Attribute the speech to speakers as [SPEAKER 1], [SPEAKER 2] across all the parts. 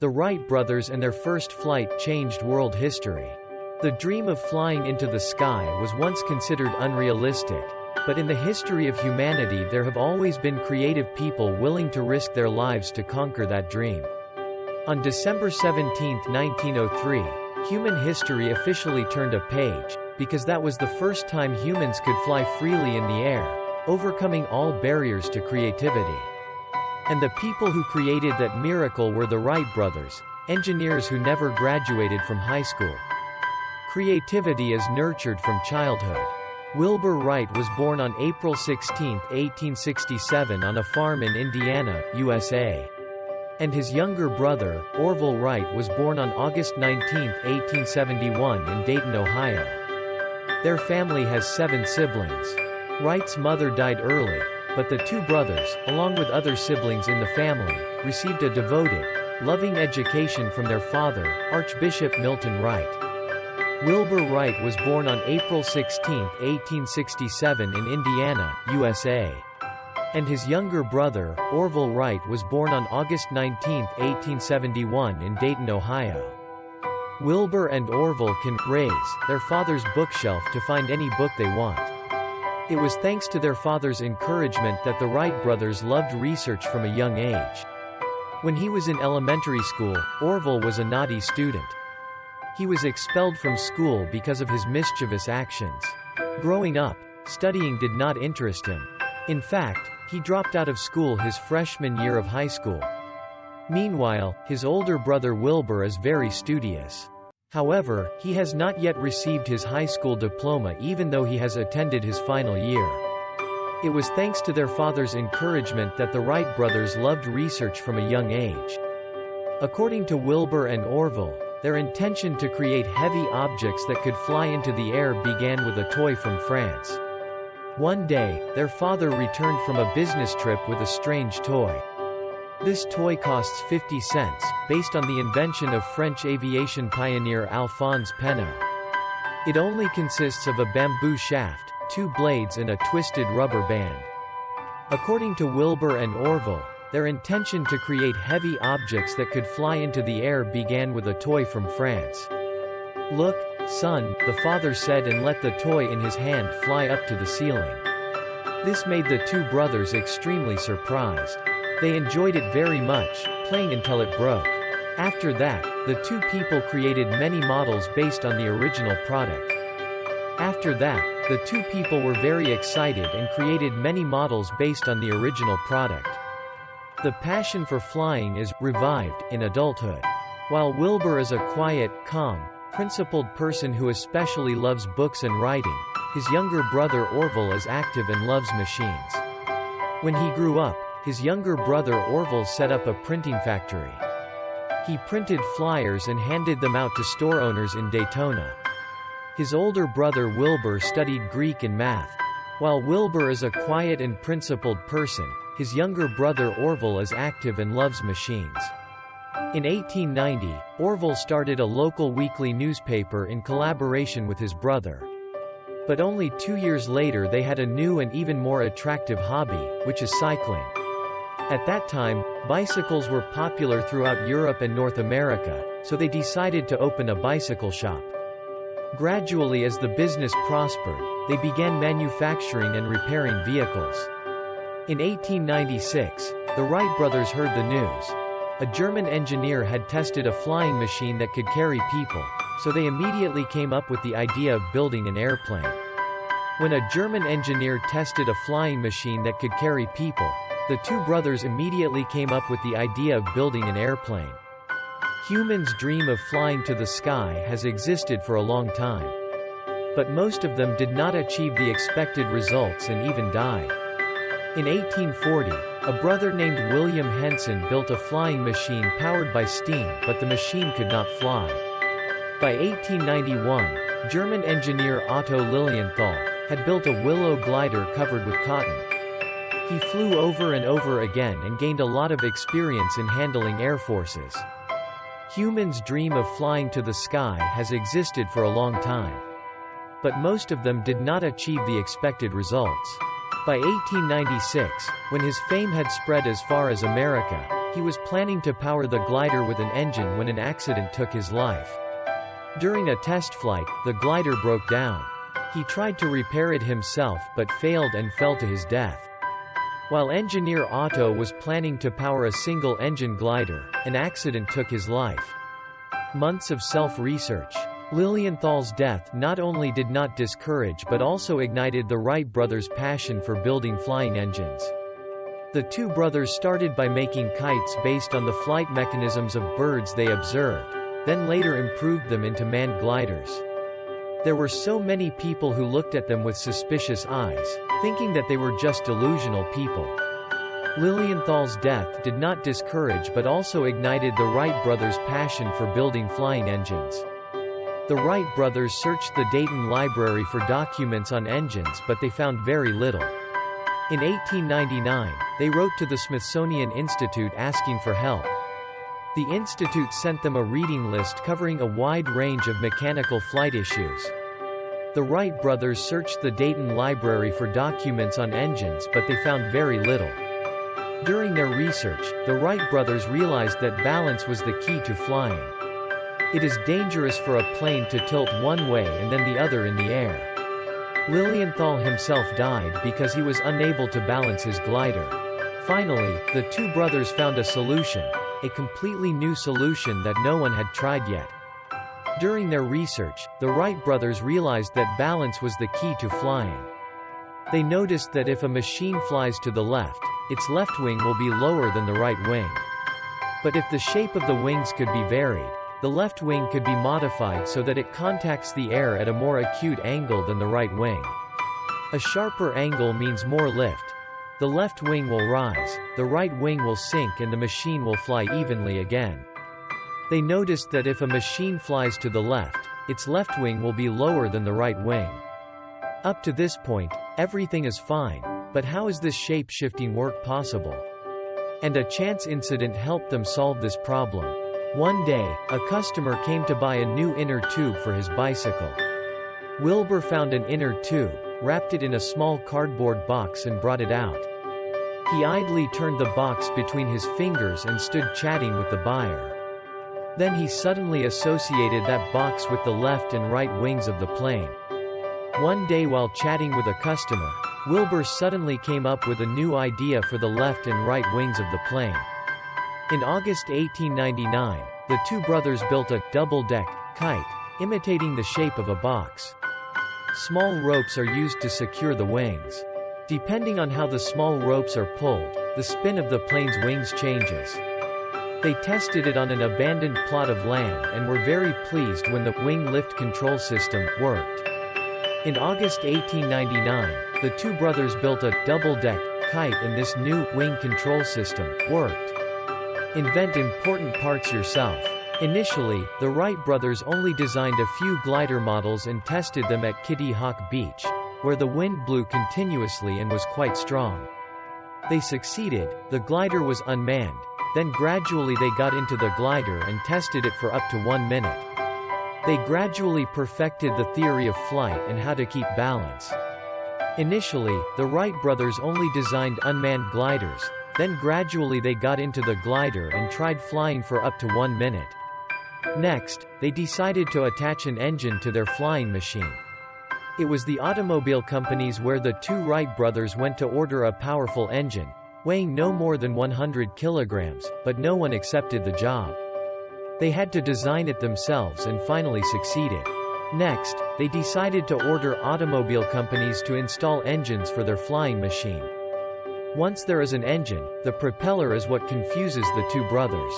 [SPEAKER 1] The Wright brothers and their first flight changed world history. The dream of flying into the sky was once considered unrealistic, but in the history of humanity there have always been creative people willing to risk their lives to conquer that dream. On December 17, 1903, human history officially turned a page, because that was the first time humans could fly freely in the air, overcoming all barriers to creativity. And the people who created that miracle were the Wright brothers, engineers who never graduated from high school. Creativity is nurtured from childhood. Wilbur Wright was born on April 16, 1867 on a farm in Indiana, USA. And his younger brother, Orville Wright, was born on August 19, 1871 in Dayton, Ohio. Their family has 7 siblings. Wright's mother died early, but the 2 brothers, along with other siblings in the family, received a devoted, loving education from their father, Archbishop Milton Wright. Wilbur Wright was born on April 16, 1867 in Indiana, USA. And his younger brother, Orville Wright, was born on August 19, 1871 in Dayton, Ohio. Wilbur and Orville can raise their father's bookshelf to find any book they want. It was thanks to their father's encouragement that the Wright brothers loved research from a young age. When he was in elementary school, Orville was a naughty student. He was expelled from school because of his mischievous actions. Growing up, studying did not interest him. In fact, he dropped out of school his freshman year of high school. Meanwhile, his older brother Wilbur is very studious. However, he has not yet received his high school diploma even though he has attended his final year. It was thanks to their father's encouragement that the Wright brothers loved research from a young age. According to Wilbur and Orville, their intention to create heavy objects that could fly into the air began with a toy from France. One day, their father returned from a business trip with a strange toy. This toy costs 50 cents, based on the invention of French aviation pioneer Alphonse Pénaud. It only consists of a bamboo shaft, 2 blades and a twisted rubber band. According to Wilbur and Orville, their intention to create heavy objects that could fly into the air began with a toy from France. "Look, son," the father said, and let the toy in his hand fly up to the ceiling. This made the 2 brothers extremely surprised. They enjoyed it very much, playing until it broke. After that, the 2 people created many models based on the original product. After that, the 2 people were very excited and created many models based on the original product. The passion for flying is revived in adulthood. While Wilbur is a quiet, calm, principled person who especially loves books and writing, his younger brother Orville is active and loves machines. When he grew up, his younger brother Orville set up a printing factory. He printed flyers and handed them out to store owners in Daytona. His older brother Wilbur studied Greek and math. While Wilbur is a quiet and principled person, his younger brother Orville is active and loves machines. In 1890, Orville started a local weekly newspaper in collaboration with his brother. But only 2 years later they had a new and even more attractive hobby, which is cycling. At that time, bicycles were popular throughout Europe and North America, so they decided to open a bicycle shop. Gradually, as the business prospered, they began manufacturing and repairing vehicles. In 1896, the Wright brothers heard the news. A German engineer had tested a flying machine that could carry people, so they immediately came up with the idea of building an airplane. When a German engineer tested a flying machine that could carry people, the 2 brothers immediately came up with the idea of building an airplane. Humans' dream of flying to the sky has existed for a long time. But most of them did not achieve the expected results and even died. In 1840, a brother named William Henson built a flying machine powered by steam, but the machine could not fly. By 1891, German engineer Otto Lilienthal had built a willow glider covered with cotton. He flew over and over again and gained a lot of experience in handling air forces. Humans' dream of flying to the sky has existed for a long time. But most of them did not achieve the expected results. By 1896, when his fame had spread as far as America, He was planning to power the glider with an engine when an accident took his life. During a test flight, the glider broke down. He tried to repair it himself but failed and fell to his death. While engineer Otto was planning to power a single-engine glider, an accident took his life. Months of self-research. Lilienthal's death not only did not discourage but also ignited the Wright brothers' passion for building flying engines. The two brothers started by making kites based on the flight mechanisms of birds they observed, then later improved them into manned gliders. There were so many people who looked at them with suspicious eyes, thinking that they were just delusional people. Lilienthal's death did not discourage but also ignited the Wright brothers' passion for building flying engines. The Wright brothers searched the Dayton library for documents on engines but they found very little. In 1899, they wrote to the Smithsonian Institute asking for help. The institute sent them a reading list covering a wide range of mechanical flight issues. The Wright brothers searched the Dayton library for documents on engines but they found very little. During their research, the Wright brothers realized that balance was the key to flying. It is dangerous for a plane to tilt one way and then the other in the air. Lilienthal himself died because he was unable to balance his glider. Finally, the two brothers found a solution, a completely new solution that no one had tried yet. During their research, the Wright brothers realized that balance was the key to flying. They noticed that if a machine flies to the left, its left wing will be lower than the right wing. But if the shape of the wings could be varied, the left wing could be modified so that it contacts the air at a more acute angle than the right wing. A sharper angle means more lift. The left wing will rise, the right wing will sink and the machine will fly evenly again. They noticed that if a machine flies to the left, its left wing will be lower than the right wing. Up to this point, everything is fine, but how is this shape-shifting work possible? And a chance incident helped them solve this problem. One day, a customer came to buy a new inner tube for his bicycle. Wilbur found an inner tube, wrapped it in a small cardboard box and brought it out. He idly turned the box between his fingers and stood chatting with the buyer. Then he suddenly associated that box with the left and right wings of the plane. One day while chatting with a customer, Wilbur suddenly came up with a new idea for the left and right wings of the plane. In August 1899, the two brothers built a double-deck kite, imitating the shape of a box. Small ropes are used to secure the wings. Depending on how the small ropes are pulled, the spin of the plane's wings changes. They tested it on an abandoned plot of land and were very pleased when the wing lift control system worked. In August 1899, the two brothers built a double-deck kite and this new wing control system worked. Invent important parts yourself. Initially, the Wright brothers only designed a few glider models and tested them at Kitty Hawk Beach, where the wind blew continuously and was quite strong. They succeeded, the glider was unmanned, then gradually they got into the glider and tested it for up to 1 minute. They gradually perfected the theory of flight and how to keep balance. Initially, the Wright brothers only designed unmanned gliders, then gradually they got into the glider and tried flying for up to 1 minute. Next, they decided to attach an engine to their flying machine. It was the automobile companies where the two Wright brothers went to order a powerful engine, weighing no more than 100 kilograms, but no one accepted the job. They had to design it themselves and finally succeeded. Next, they decided to order automobile companies to install engines for their flying machine. Once there is an engine, the propeller is what confuses the two brothers.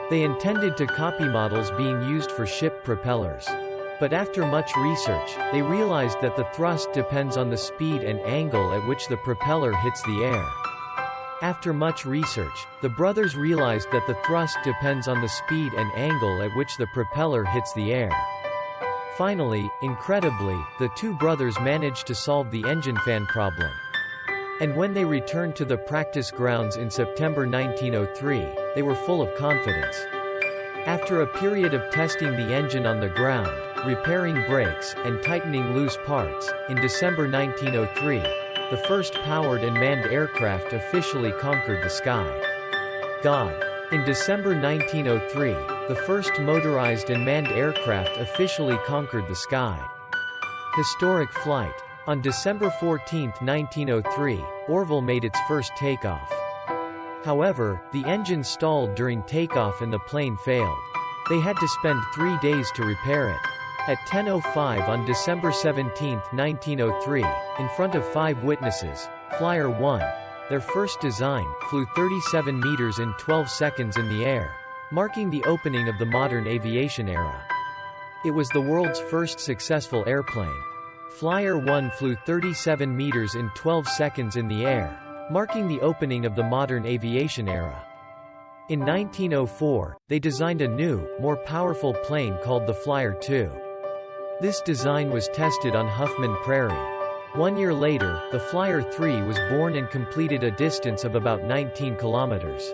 [SPEAKER 1] They intended to copy models being used for ship propellers. But after much research, they realized that the thrust depends on the speed and angle at which the propeller hits the air. After much research, the brothers realized that the thrust depends on the speed and angle at which the propeller hits the air. Finally, incredibly, the two brothers managed to solve the engine fan problem. And when they returned to the practice grounds in September 1903, they were full of confidence. After a period of testing the engine on the ground, repairing brakes, and tightening loose parts, in December 1903, the first powered and manned aircraft officially conquered the sky. God. In December 1903, the first motorized and manned aircraft officially conquered the sky. Historic flight. On December 14, 1903, Orville made its first takeoff. However, the engine stalled during takeoff and the plane failed. They had to spend 3 days to repair it. At 10:05 on December 17, 1903, in front of 5 witnesses, Flyer 1, their first design, flew 37 meters in 12 seconds in the air, marking the opening of the modern aviation era. It was the world's first successful airplane. Flyer 1 flew 37 meters in 12 seconds in the air, marking the opening of the modern aviation era. In 1904, they designed a new, more powerful plane called the Flyer 2. This design was tested on Huffman Prairie. 1 year later, the Flyer 3 was born and completed a distance of about 19 kilometers.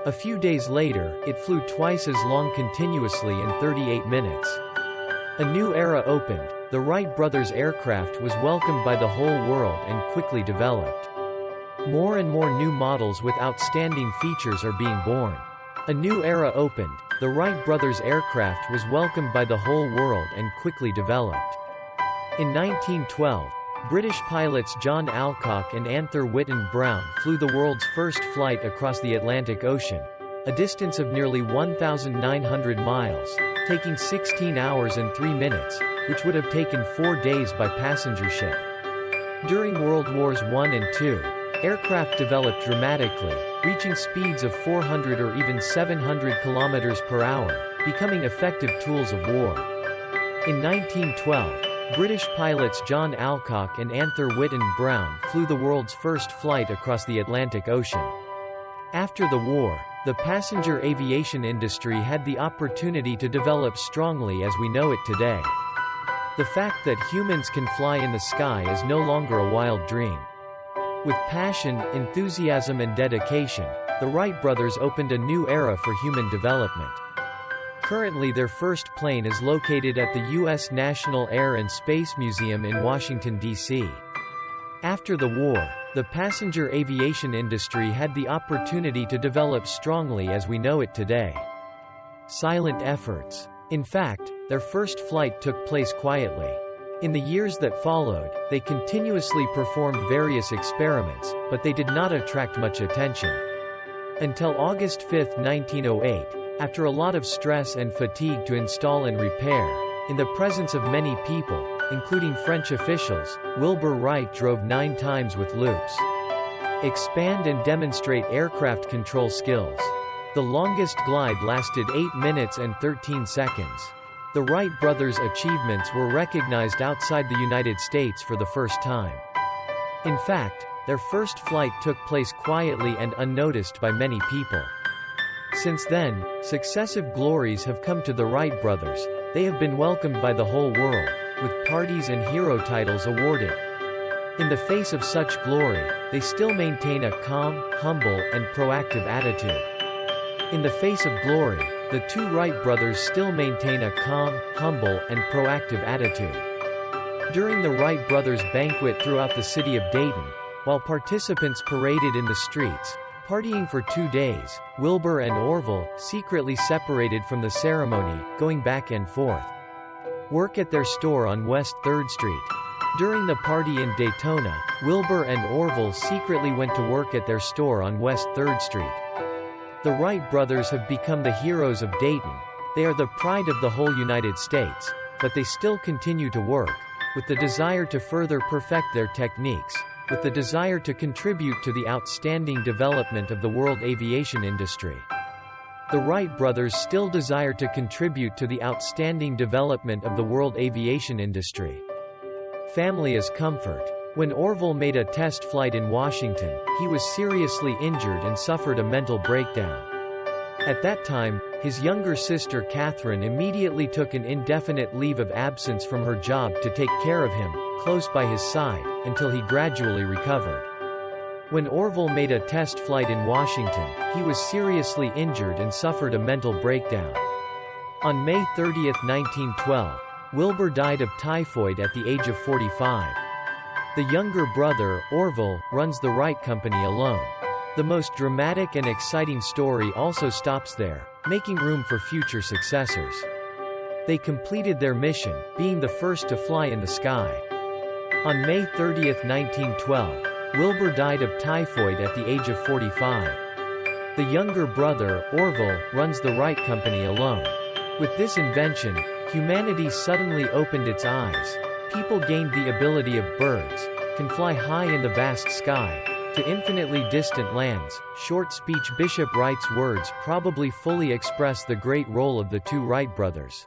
[SPEAKER 1] A few days later, it flew twice as long continuously in 38 minutes. A new era opened. The Wright brothers' aircraft was welcomed by the whole world and quickly developed. More and more new models with outstanding features are being born. A new era opened. The Wright brothers' aircraft was welcomed by the whole world and quickly developed. In 1912, British pilots John Alcock and Arthur Whitten Brown flew the world's first flight across the Atlantic Ocean, a distance of nearly 1,900 miles, taking 16 hours and 3 minutes, which would have taken 4 days by passenger ship. During World Wars I and II, aircraft developed dramatically, reaching speeds of 400 or even 700 kilometers per hour, becoming effective tools of war. In 1912, British pilots John Alcock and Arthur Whitten Brown flew the world's first flight across the Atlantic Ocean. After the war, the passenger aviation industry had the opportunity to develop strongly as we know it today. The fact that humans can fly in the sky is no longer a wild dream. With passion, enthusiasm and dedication, the Wright brothers opened a new era for human development. Currently their first plane is located at the U.S. National Air and Space Museum in Washington, D.C. After the war, the passenger aviation industry had the opportunity to develop strongly as we know it today. Silent efforts. In fact, their first flight took place quietly. In the years that followed, they continuously performed various experiments, but they did not attract much attention. Until August 5, 1908, after a lot of stress and fatigue to install and repair, in the presence of many people, including French officials, Wilbur Wright drove 9 times with loops. Expand and demonstrate aircraft control skills. The longest glide lasted 8 minutes and 13 seconds. The Wright brothers' achievements were recognized outside the United States for the first time. In fact, their first flight took place quietly and unnoticed by many people. Since then, successive glories have come to the Wright brothers. They have been welcomed by the whole world, with parties and hero titles awarded. In the face of such glory, they still maintain a calm, humble, and proactive attitude. In the face of glory, the two Wright brothers still maintain a calm, humble, and proactive attitude. During the Wright brothers' banquet throughout the city of Dayton, while participants paraded in the streets, partying for 2 days, Wilbur and Orville secretly separated from the ceremony, going back and forth. Work at their store on West 3rd Street. During the party in Daytona, Wilbur and Orville secretly went to work at their store on West 3rd Street. The Wright brothers have become the heroes of Dayton. They are the pride of the whole United States, but they still continue to work, with the desire to further perfect their techniques, with the desire to contribute to the outstanding development of the world aviation industry. The Wright brothers still desire to contribute to the outstanding development of the world aviation industry. Family is comfort. When Orville made a test flight in Washington, he was seriously injured and suffered a mental breakdown. At that time, his younger sister Catherine immediately took an indefinite leave of absence from her job to take care of him, close by his side, until he gradually recovered. When Orville made a test flight in Washington, he was seriously injured and suffered a mental breakdown. On May 30, 1912, Wilbur died of typhoid at the age of 45. The younger brother, Orville, runs the Wright Company alone. The most dramatic and exciting story also stops there, making room for future successors. They completed their mission, being the first to fly in the sky. On May 30, 1912, Wilbur died of typhoid at the age of 45. The younger brother, Orville, runs the Wright Company alone. With this invention, humanity suddenly opened its eyes. People gained the ability of birds, can fly high in the vast sky, to infinitely distant lands. Short speech Bishop Wright's words probably fully express the great role of the two Wright brothers.